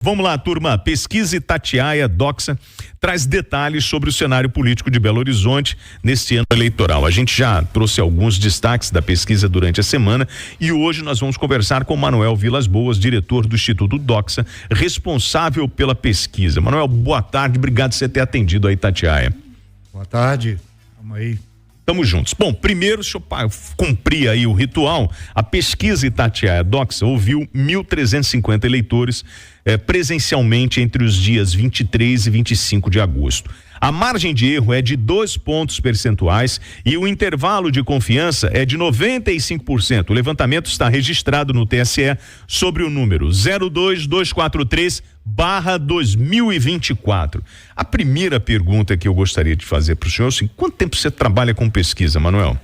Vamos lá, turma. Pesquisa Itatiaia Doxa traz detalhes sobre o cenário político de Belo Horizonte neste ano eleitoral. A gente já trouxe alguns destaques da pesquisa durante a semana e hoje nós vamos conversar com Manuel Vilas Boas, diretor do Instituto Doxa, responsável pela pesquisa. Manuel, boa tarde, obrigado por você ter atendido a Itatiaia. Boa tarde, vamos aí. Tamo juntos. Bom, primeiro, deixa eu cumprir aí o ritual. A pesquisa Itatiaia Doxa ouviu 1.350 eleitores presencialmente entre os dias 23 e 25 de agosto. A margem de erro é de 2 pontos percentuais e o intervalo de confiança é de 95%. O levantamento está registrado no TSE sobre o número 02243/2024. A primeira pergunta que eu gostaria de fazer para o senhor é assim: quanto tempo você trabalha com pesquisa, Manuel?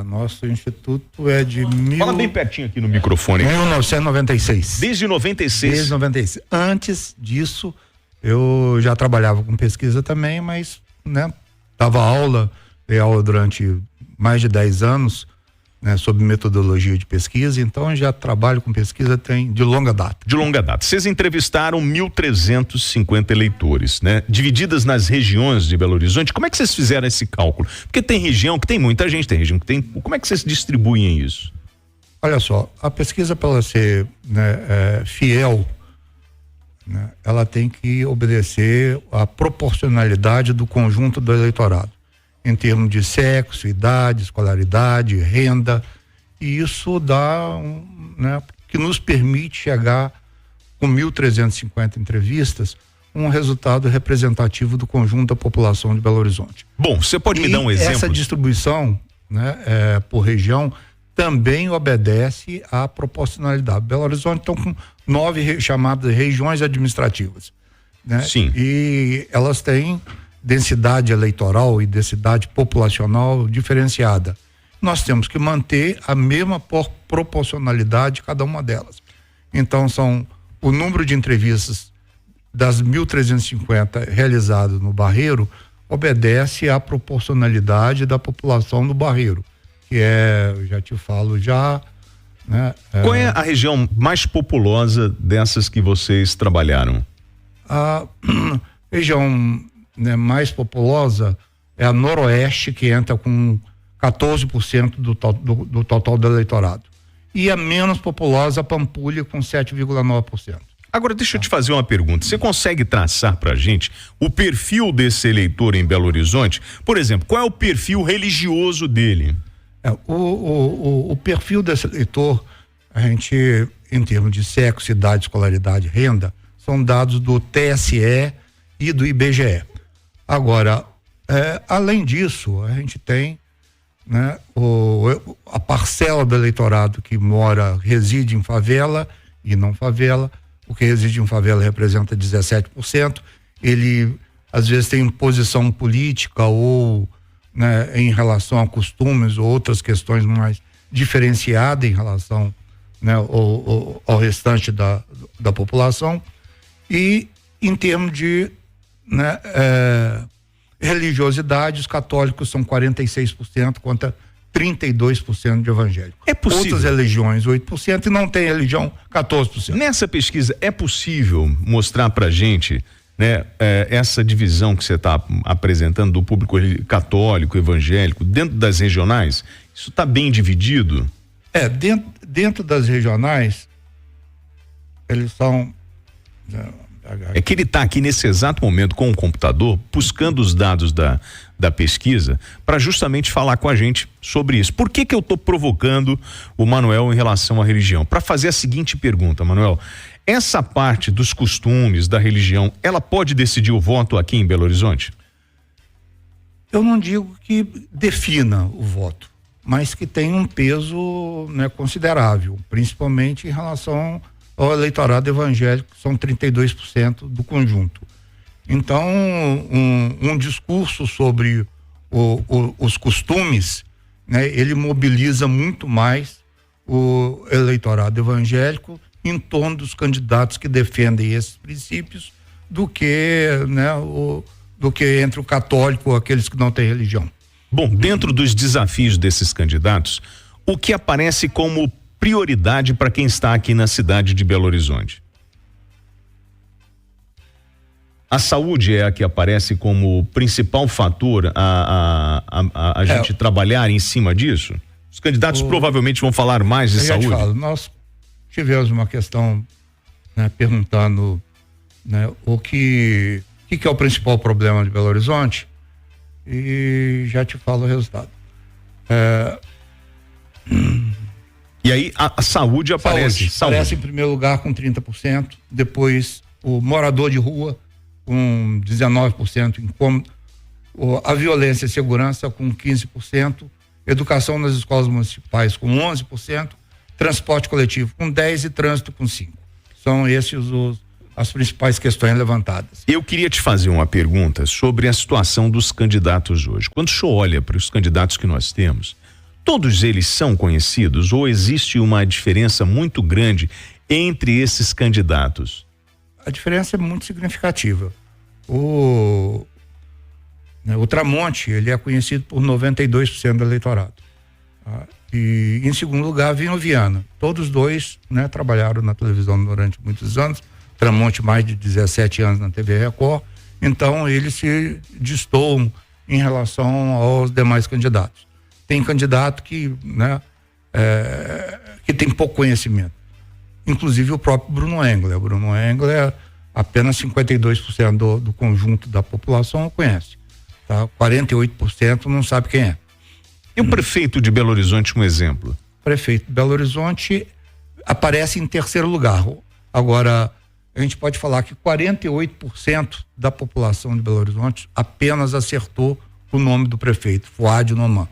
Nosso instituto é de Fala bem pertinho aqui no microfone. 1996. Desde 96? Desde 96. Antes disso, eu já trabalhava com pesquisa também, mas, dei aula durante mais de 10 anos, sobre metodologia de pesquisa, então já trabalho com pesquisa de longa data. De longa data. Vocês entrevistaram 1.350 eleitores, divididas nas regiões de Belo Horizonte. Como é que vocês fizeram esse cálculo? Porque tem região que tem muita gente, tem região que tem. Como é que vocês distribuem isso? Olha só, a pesquisa, para ela ser fiel, ela tem que obedecer à proporcionalidade do conjunto do eleitorado, em termos de sexo, idade, escolaridade, renda, e isso dá que nos permite chegar com 1.350 entrevistas um resultado representativo do conjunto da população de Belo Horizonte. Bom, você pode me dar um exemplo? Essa distribuição, por região, também obedece à proporcionalidade. Belo Horizonte estão com 9 chamadas regiões administrativas, Sim. E elas têm densidade eleitoral e densidade populacional diferenciada. Nós temos que manter a mesma proporcionalidade de cada uma delas. Então, o número de entrevistas das 1.350 realizadas no Barreiro obedece à proporcionalidade da população do Barreiro, que eu já te falo já. Qual é a região mais populosa dessas que vocês trabalharam? A região mais populosa é a Noroeste, que entra com 14% do total do eleitorado. E a menos populosa, a Pampulha, com 7,9%. Agora, deixa eu te fazer uma pergunta. Você consegue traçar pra gente o perfil desse eleitor em Belo Horizonte? Por exemplo, qual é o perfil religioso dele? O perfil desse eleitor, a gente, em termos de sexo, idade, escolaridade, renda, são dados do TSE e do IBGE. Agora, além disso, a gente tem a parcela do eleitorado que reside em favela e não favela. O que reside em favela representa 17%. Ele, às vezes, tem posição política ou em relação a costumes ou outras questões mais diferenciadas em relação ao restante da população. E, em termos de religiosidade, os católicos são 46% contra 32% de evangélicos. É possível. Outras religiões 8% e não tem religião 14%. Nessa pesquisa é possível mostrar pra gente essa divisão que você está apresentando do público católico, evangélico, dentro das regionais? Isso está bem dividido? Dentro das regionais, eles são... É que ele está aqui nesse exato momento com o computador buscando os dados da pesquisa para justamente falar com a gente sobre isso. Por que eu estou provocando o Manuel em relação à religião? Para fazer a seguinte pergunta, Manuel: essa parte dos costumes, da religião, ela pode decidir o voto aqui em Belo Horizonte? Eu não digo que defina o voto, mas que tem um peso considerável, principalmente em relação ao eleitorado evangélico, que são 32% do conjunto. Então, um discurso sobre os costumes, ele mobiliza muito mais o eleitorado evangélico em torno dos candidatos que defendem esses princípios do que entre o católico ou aqueles que não têm religião. Bom, dentro dos desafios desses candidatos, o que aparece como prioridade para quem está aqui na cidade de Belo Horizonte? A saúde é a que aparece como principal fator a gente trabalhar em cima disso? Os candidatos provavelmente vão falar mais de saúde. Nós tivemos uma questão, né, perguntando, né, o que é o principal problema de Belo Horizonte, e já te falo o resultado. E aí a saúde aparece. Aparece em primeiro lugar com 30%, depois o morador de rua com 19%, a violência e segurança com 15%, educação nas escolas municipais com 11%, transporte coletivo com 10% e trânsito com 5%. São esses as principais questões levantadas. Eu queria te fazer uma pergunta sobre a situação dos candidatos hoje. Quando o senhor olha para os candidatos que nós temos, todos eles são conhecidos ou existe uma diferença muito grande entre esses candidatos? A diferença é muito significativa. O Tramonte, ele é conhecido por 92% do eleitorado. Tá? E em segundo lugar vem o Viana. Todos dois, né, trabalharam na televisão durante muitos anos. Tramonte mais de 17 anos na TV Record. Então eles se destoam em relação aos demais candidatos. Tem candidato que, né, que tem pouco conhecimento. Inclusive o próprio Bruno Engler. Bruno Engler, apenas 52% do conjunto da população o conhece. Tá? 48% não sabe quem é. E o prefeito de Belo Horizonte, um exemplo? O prefeito de Belo Horizonte aparece em terceiro lugar. Agora, a gente pode falar que 48% da população de Belo Horizonte apenas acertou o nome do prefeito, Fuad Noman.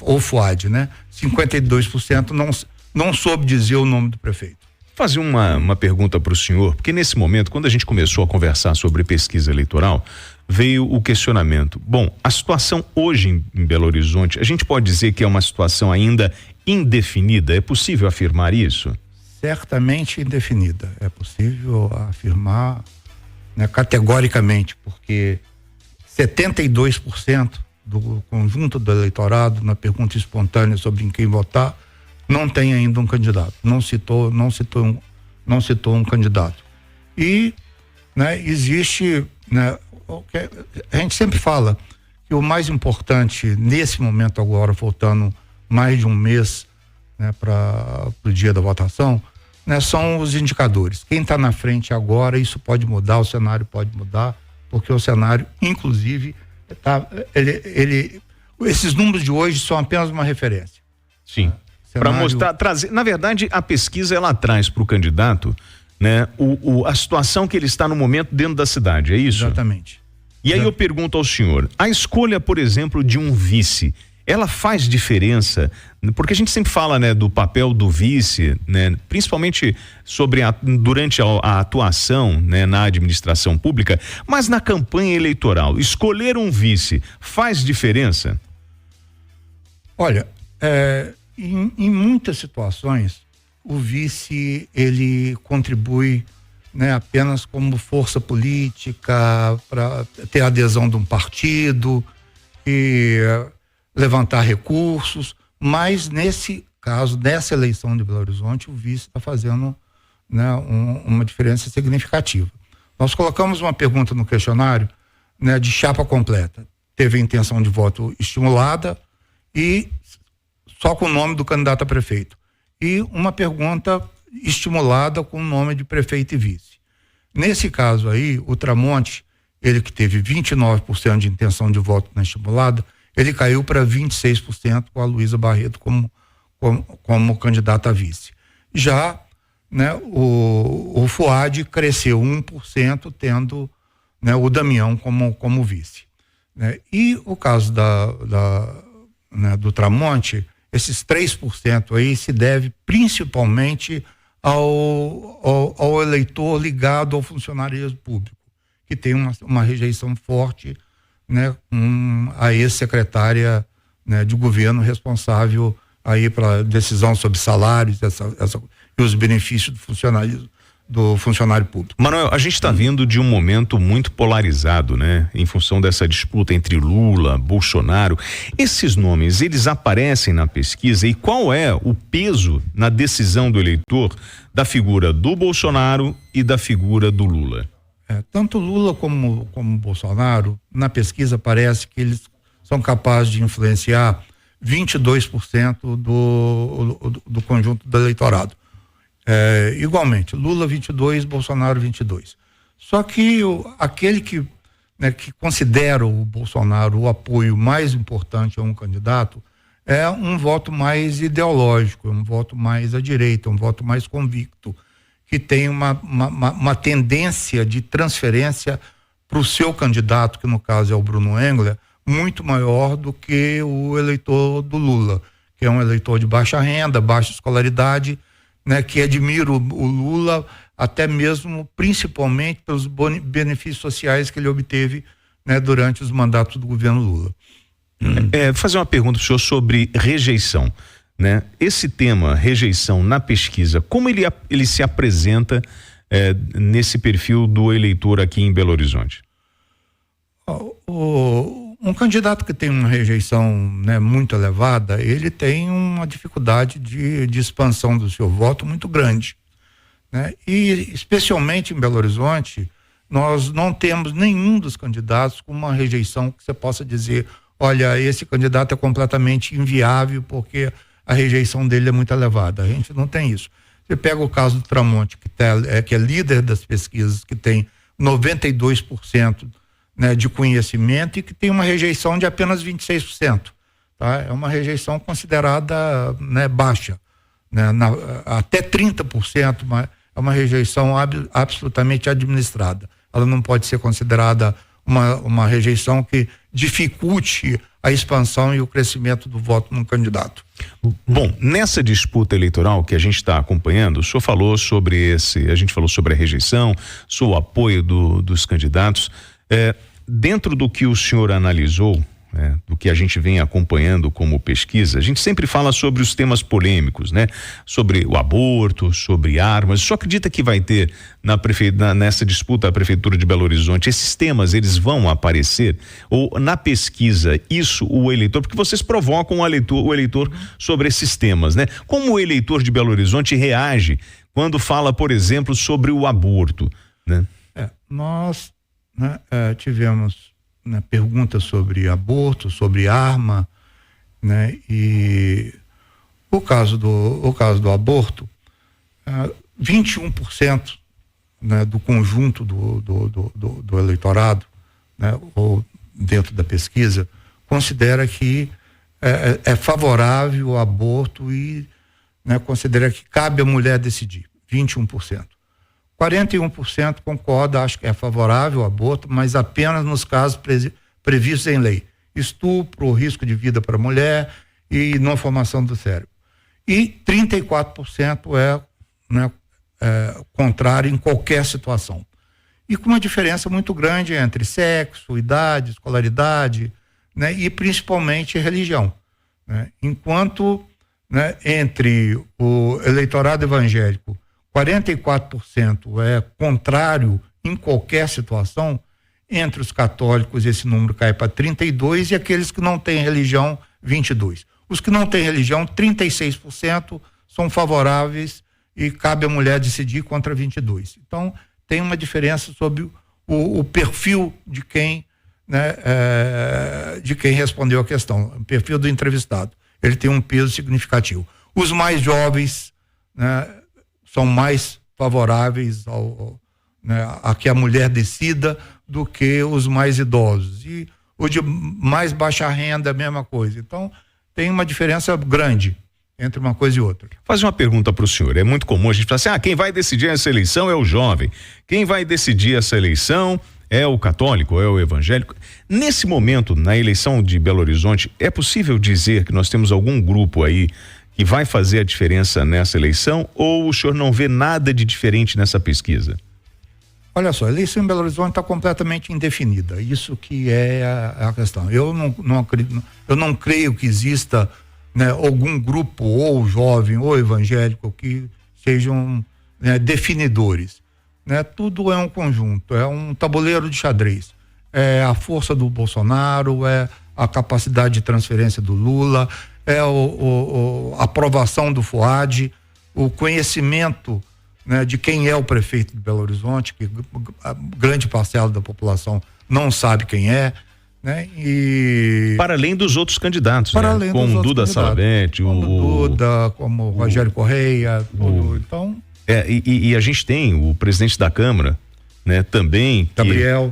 Ou Fuad, né? 52% não soube dizer o nome do prefeito. Fazer uma pergunta para o senhor, porque nesse momento, quando a gente começou a conversar sobre pesquisa eleitoral, veio o questionamento. Bom, a situação hoje em Belo Horizonte, a gente pode dizer que é uma situação ainda indefinida? É possível afirmar isso? Certamente indefinida. É possível afirmar, né, categoricamente, porque 72% do conjunto do eleitorado, na pergunta espontânea sobre em quem votar, não tem ainda um candidato, não citou um candidato. E, né, existe, né, a gente sempre fala que o mais importante nesse momento agora, faltando mais de um mês, né, para o dia da votação, né, são os indicadores. Quem está na frente agora, isso pode mudar, o cenário pode mudar, porque o cenário, inclusive, esses números de hoje são apenas uma referência. Sim. Para mostrar, trazer, na verdade, a pesquisa ela traz para o candidato, né, a situação que ele está no momento dentro da cidade, é isso? Exatamente. E aí eu pergunto ao senhor, a escolha, por exemplo, de um vice, ela faz diferença? Porque a gente sempre fala, né, do papel do vice, né, principalmente durante a atuação, né, na administração pública, mas na campanha eleitoral, escolher um vice faz diferença? Olha, em muitas situações, o vice, ele contribui, né, apenas como força política, para ter adesão de um partido e levantar recursos, mas nesse caso, nessa eleição de Belo Horizonte, o vice está fazendo, né, uma diferença significativa. Nós colocamos uma pergunta no questionário, né, de chapa completa. Teve a intenção de voto estimulada e só com o nome do candidato a prefeito. E uma pergunta estimulada com o nome de prefeito e vice. Nesse caso aí, o Tramonte, ele que teve 29% de intenção de voto na estimulada, ele caiu para 26% com a Luísa Barreto como candidata a vice. Já, né, o Fuad cresceu 1%, tendo, né, o Damião como vice. Né? E o caso né, do Tramonte, esses 3% aí se deve principalmente ao eleitor ligado ao funcionarismo público, que tem uma rejeição forte, né, a ex-secretária, né, de governo responsável aí pela decisão sobre salários e os benefícios do funcionário público. Manuel, a gente está vindo de um momento muito polarizado, né? Em função dessa disputa entre Lula, Bolsonaro. Esses nomes, eles aparecem na pesquisa, e qual é o peso na decisão do eleitor da figura do Bolsonaro e da figura do Lula? Tanto Lula como Bolsonaro, na pesquisa parece que eles são capazes de influenciar 22% do conjunto do eleitorado. Igualmente, Lula 22, Bolsonaro 22. Só que aquele que considera o Bolsonaro o apoio mais importante a um candidato é um voto mais ideológico, um voto mais à direita, um voto mais convicto, que tem uma tendência de transferência para o seu candidato, que no caso é o Bruno Engler, muito maior do que o eleitor do Lula, que é um eleitor de baixa renda, baixa escolaridade, que admira o Lula até mesmo, principalmente pelos benefícios sociais que ele obteve, durante os mandatos do governo Lula. Fazer uma pergunta para o senhor sobre rejeição, Esse tema, rejeição, na pesquisa, como ele se apresenta nesse perfil do eleitor aqui em Belo Horizonte? Um candidato que tem uma rejeição muito elevada, ele tem uma dificuldade de expansão do seu voto muito grande, E especialmente em Belo Horizonte, nós não temos nenhum dos candidatos com uma rejeição que você possa dizer, olha, esse candidato é completamente inviável porque a rejeição dele é muito elevada. A gente não tem isso. Você pega o caso do Tramonte, que é líder das pesquisas, que tem 92% de conhecimento e que tem uma rejeição de apenas 26%. Tá? É uma rejeição considerada baixa. Até 30%, mas é uma rejeição absolutamente administrada. Ela não pode ser considerada uma rejeição que dificulte a expansão e o crescimento do voto num candidato. Bom, nessa disputa eleitoral que a gente está acompanhando, o senhor falou sobre a gente falou sobre a rejeição, sobre o apoio dos candidatos. Dentro do que o senhor analisou, do que a gente vem acompanhando como pesquisa, a gente sempre fala sobre os temas polêmicos, sobre o aborto, sobre armas. O senhor acredita que vai ter nessa disputa a Prefeitura de Belo Horizonte, esses temas, eles vão aparecer? Ou na pesquisa, o eleitor, porque vocês provocam o eleitor sobre esses temas, Como o eleitor de Belo Horizonte reage quando fala, por exemplo, sobre o aborto, Nós tivemos perguntas sobre aborto, sobre arma, e o caso do aborto, 21% do conjunto do eleitorado, ou dentro da pesquisa, considera que é favorável ao aborto e considera que cabe à mulher decidir, 21%. 41% concorda, acho que é favorável ao aborto, mas apenas nos casos previstos em lei. Estupro, risco de vida para a mulher e não formação do cérebro. E 34% é contrário em qualquer situação. E com uma diferença muito grande entre sexo, idade, escolaridade, e principalmente religião. Enquanto entre o eleitorado evangélico 44% é contrário em qualquer situação, entre os católicos esse número cai para 32% e aqueles que não têm religião, 22%. Os que não têm religião, 36% são favoráveis e cabe à mulher decidir contra 22%. Então, tem uma diferença sobre o perfil de quem respondeu a questão, o perfil do entrevistado. Ele tem um peso significativo. Os mais jovens, são mais favoráveis a que a mulher decida do que os mais idosos. E o de mais baixa renda, a mesma coisa. Então, tem uma diferença grande entre uma coisa e outra. Fazer uma pergunta para o senhor. É muito comum a gente falar assim, quem vai decidir essa eleição é o jovem. Quem vai decidir essa eleição é o católico, é o evangélico. Nesse momento, na eleição de Belo Horizonte, é possível dizer que nós temos algum grupo aí que vai fazer a diferença nessa eleição, ou o senhor não vê nada de diferente nessa pesquisa? Olha só, a eleição em Belo Horizonte está completamente indefinida. Isso que é a questão. Eu não creio que exista algum grupo, ou jovem, ou evangélico, que sejam definidores. Tudo é um conjunto, é um tabuleiro de xadrez. É a força do Bolsonaro, é a capacidade de transferência do Lula, é a aprovação do FUAD, o conhecimento né, de quem é o prefeito de Belo Horizonte, que a grande parcela da população não sabe quem é, né? E para além dos outros candidatos, para né? além Como dos Duda outros Salabete, como Duda, como Rogério Correia, tudo. Então, e a gente tem o presidente da Câmara, né? Também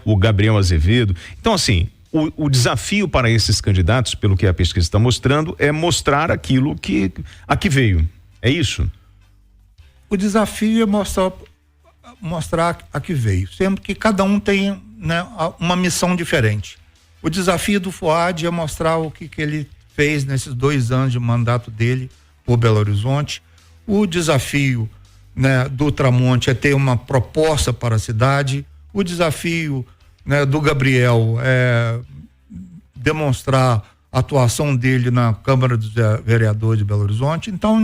o Gabriel Azevedo. Então, assim, o desafio para esses candidatos, pelo que a pesquisa está mostrando, é mostrar aquilo que veio. É isso? O desafio é mostrar a que veio, sempre que cada um tem, né, uma missão diferente. O desafio do Fuad é mostrar o que ele fez nesses 2 anos de mandato dele por Belo Horizonte. O desafio, né, do Tramonte é ter uma proposta para a cidade. O desafio, né, do Gabriel é demonstrar a atuação dele na Câmara dos Vereadores de Belo Horizonte. Então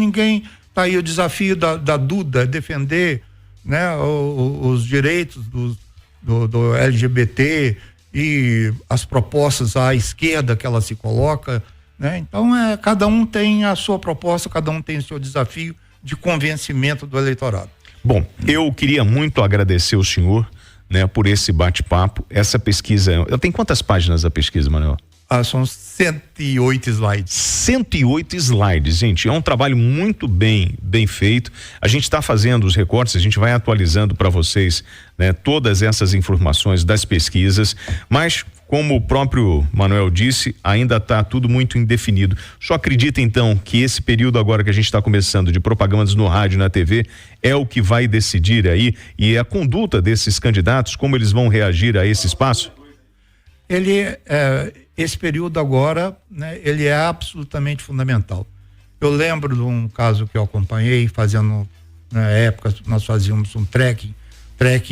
tá aí o desafio da Duda é defender, né, os direitos do LGBT e as propostas à esquerda que ela se coloca, né? Então cada um tem a sua proposta, cada um tem o seu desafio de convencimento do eleitorado. Bom, eu queria muito agradecer o senhor, né, por esse bate-papo. Essa pesquisa, tem quantas páginas a pesquisa, Manuel? São 108 slides. 108 slides, gente. É um trabalho muito bem feito. A gente está fazendo os recortes, a gente vai atualizando para vocês, né, todas essas informações das pesquisas, mas como o próprio Manuel disse, ainda está tudo muito indefinido. Só acredita então que esse período agora que a gente está começando de propagandas no rádio e na TV é o que vai decidir aí, e a conduta desses candidatos, como eles vão reagir a esse espaço? Esse período agora, né, ele é absolutamente fundamental. Eu lembro de um caso que eu acompanhei, fazendo, na época, nós fazíamos um tracking,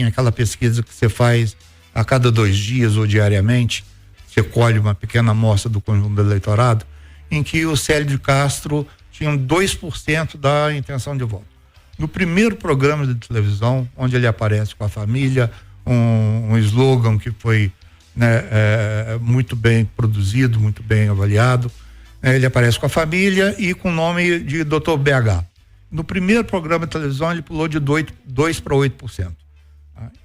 aquela pesquisa que você faz a cada 2 dias ou diariamente, você colhe uma pequena amostra do conjunto do eleitorado, em que o Célio de Castro tinha 2% da intenção de voto. No primeiro programa de televisão, onde ele aparece com a família, um slogan que foi, né, muito bem produzido, muito bem avaliado, ele aparece com a família e com o nome de Dr. BH. No primeiro programa de televisão ele pulou de 2 para 8%.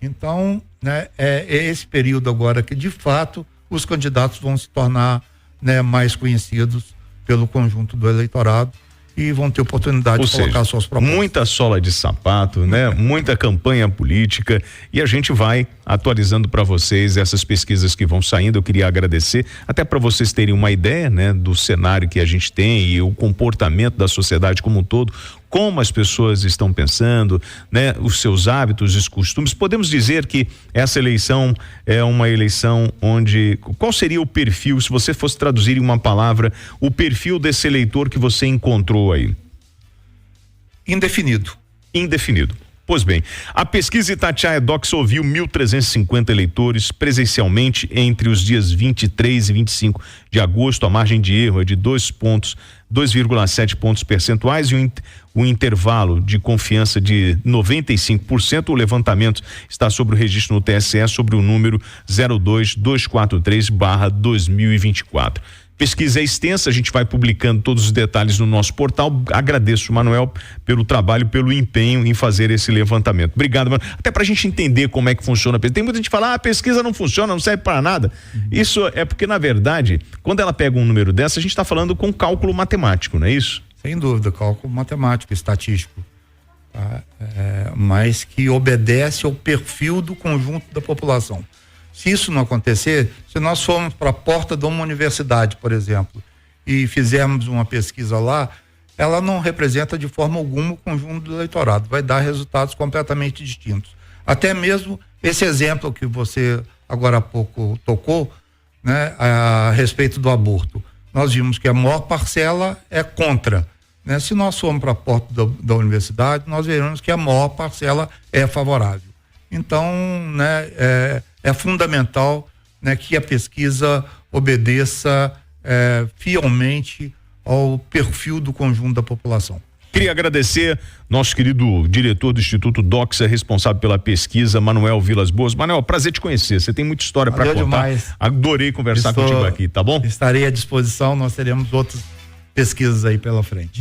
Então, né, é esse período agora que de fato os candidatos vão se tornar, né, mais conhecidos pelo conjunto do eleitorado e vão ter oportunidade de colocar suas propostas. Muita sola de sapato, né? Muita campanha política, e a gente vai atualizando para vocês essas pesquisas que vão saindo. Eu queria agradecer, até para vocês terem uma ideia, né, do cenário que a gente tem e o comportamento da sociedade como um todo, como as pessoas estão pensando, né, os seus hábitos, os costumes. Podemos dizer que essa eleição é uma eleição onde, qual seria o perfil, se você fosse traduzir em uma palavra, o perfil desse eleitor que você encontrou aí? Indefinido. Pois bem, a pesquisa Itatiaia Docs ouviu 1.350 eleitores presencialmente entre os dias 23 e 25 de agosto. A margem de erro é de 2,7 pontos percentuais e o intervalo de confiança de 95%. O levantamento está sobre o registro no TSE sobre o número 02243/2024. Pesquisa é extensa, a gente vai publicando todos os detalhes no nosso portal. Agradeço, Manuel, pelo trabalho, pelo empenho em fazer esse levantamento. Obrigado, Manuel. Até pra gente entender como é que funciona a pesquisa. Tem muita gente que fala, a pesquisa não funciona, não serve para nada. Isso é porque, na verdade, quando ela pega um número dessa, a gente está falando com cálculo matemático, não é isso? Sem dúvida, cálculo matemático, estatístico. Tá? Mas que obedece ao perfil do conjunto da população. Se isso não acontecer, se nós formos para a porta de uma universidade, por exemplo, e fizermos uma pesquisa lá, ela não representa de forma alguma o conjunto do eleitorado, vai dar resultados completamente distintos. Até mesmo esse exemplo que você agora há pouco tocou, né, a respeito do aborto. Nós vimos que a maior parcela é contra, né? Se nós formos para a porta da universidade, nós veremos que a maior parcela é favorável. Então, né, é fundamental, né, que a pesquisa obedeça fielmente ao perfil do conjunto da população. Queria agradecer nosso querido diretor do Instituto Doxa, responsável pela pesquisa, Manuel Vilas Boas. Manuel, prazer te conhecer, você tem muita história para contar. Demais. Adorei conversar contigo aqui, tá bom? Estarei à disposição, nós teremos outras pesquisas aí pela frente.